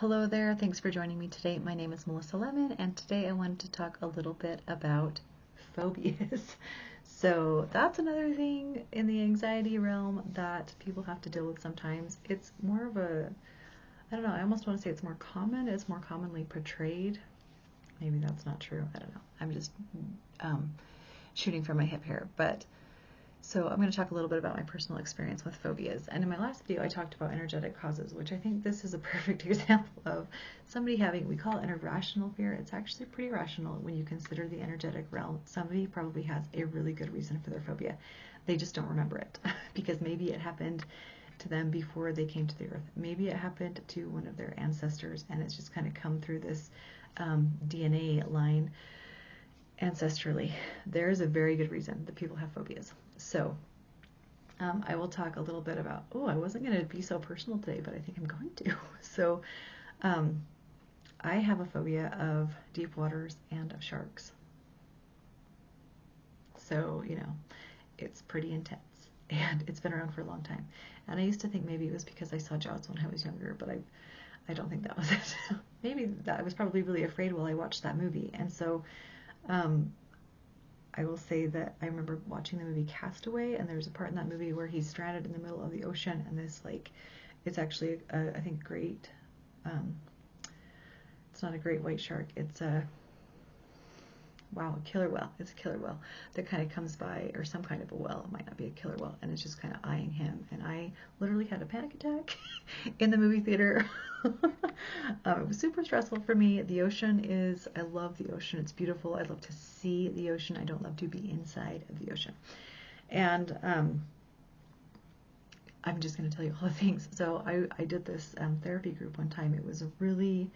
Hello there, thanks for joining me today. My name is Melissa Lemon, and today I wanted to talk a little bit about phobias. So that's another thing in the anxiety realm that people have to deal with sometimes. It's more of a, I don't know, I almost want to say it's more common, it's more commonly portrayed. Maybe that's not true, I don't know. I'm just shooting from my hip here, but so I'm going to talk a little bit about my personal experience with phobias. And in my last video, I talked about energetic causes, which I think this is a perfect example of somebody having, we call it an irrational fear. It's actually pretty rational when you consider the energetic realm. Somebody probably has a really good reason for their phobia. They just don't remember it because maybe it happened to them before they came to the earth. Maybe it happened to one of their ancestors and it's just kind of come through this DNA line ancestrally. There is a very good reason that people have phobias. So I will talk a little bit about, I wasn't going to be so personal today, but I think I'm going to. So I have a phobia of deep waters and of sharks. So, it's pretty intense and it's been around for a long time. And I used to think maybe it was because I saw Jaws when I was younger, but I don't think that was it. Maybe that I was probably really afraid while I watched that movie. And so I will say that I remember watching the movie Castaway, and there's a part in that movie where he's stranded in the middle of the ocean, and this, it's actually, I think, great, it's not a great white shark, it's a killer whale. It's a killer whale that kind of comes by, or some kind of a whale. It might not be a killer whale, and it's just kind of eyeing him. And I literally had a panic attack in the movie theater. It was super stressful for me. The ocean is, I love the ocean. It's beautiful. I love to see the ocean. I don't love to be inside of the ocean. And I'm just going to tell you all the things. So I did this therapy group one time. It was really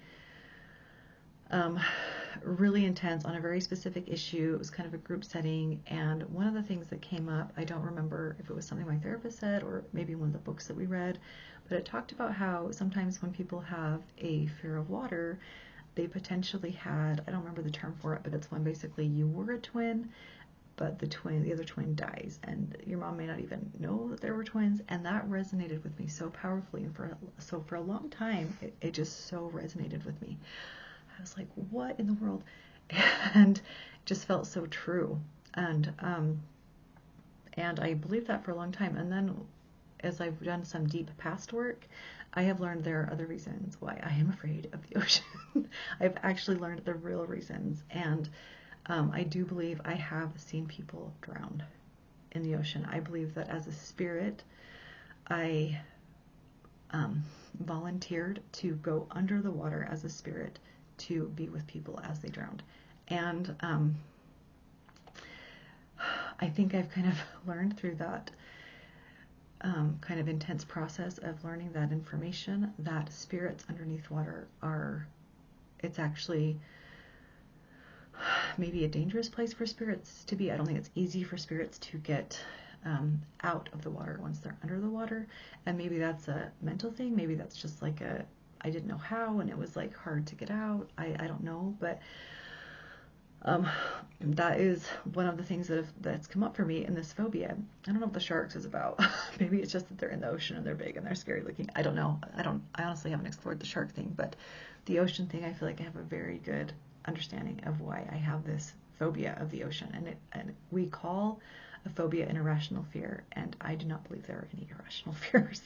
really intense on a very specific issue. It was kind of a group setting, and one of the things that came up, I don't remember if it was something my therapist said or maybe one of the books that we read, but it talked about how sometimes when people have a fear of water, they potentially had, I don't remember the term for it, but it's when basically you were a twin, but the other twin dies, and your mom may not even know that there were twins, and that resonated with me so powerfully, and for a long time, it just so resonated with me. I was like, what in the world? And just felt so true. And I believed that for a long time. And then as I've done some deep past work, I have learned there are other reasons why I am afraid of the ocean. I've actually learned the real reasons. And I do believe I have seen people drown in the ocean. I believe that as a spirit, I volunteered to go under the water as a spirit to be with people as they drowned. And I think I've kind of learned through that kind of intense process of learning that information that spirits underneath water it's actually maybe a dangerous place for spirits to be. I don't think it's easy for spirits to get out of the water once they're under the water. And maybe that's a mental thing. Maybe that's just like I didn't know how, and it was hard to get out. I don't know, but that is one of the things that's come up for me in this phobia. I don't know what the sharks is about. Maybe it's just that they're in the ocean and they're big and they're scary looking. I don't know. I honestly haven't explored the shark thing, but the ocean thing, I feel like I have a very good understanding of why I have this phobia of the ocean. And we call a phobia an irrational fear, and I do not believe there are any irrational fears.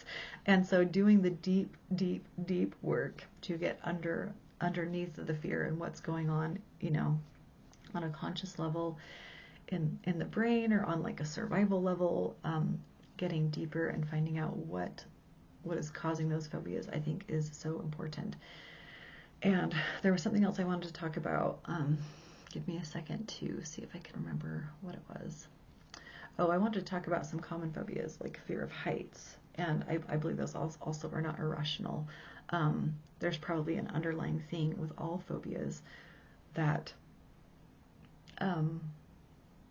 And so doing the deep, deep, deep work to get underneath the fear and what's going on, on a conscious level in the brain, or on a survival level, getting deeper and finding out what is causing those phobias, I think is so important. And there was something else I wanted to talk about. Give me a second to see if I can remember what it was. I wanted to talk about some common phobias, like fear of heights, and I believe those also are not irrational. There's probably an underlying thing with all phobias that, that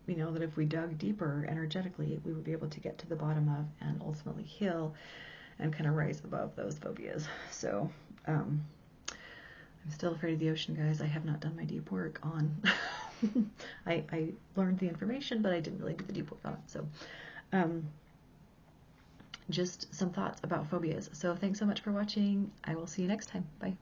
if we dug deeper energetically, we would be able to get to the bottom of and ultimately heal and kind of rise above those phobias. So I'm still afraid of the ocean, guys. I have not done my deep work on I learned the information, but I didn't really do the deep work on it. So just some thoughts about phobias. So thanks so much for watching. I will see you next time. Bye.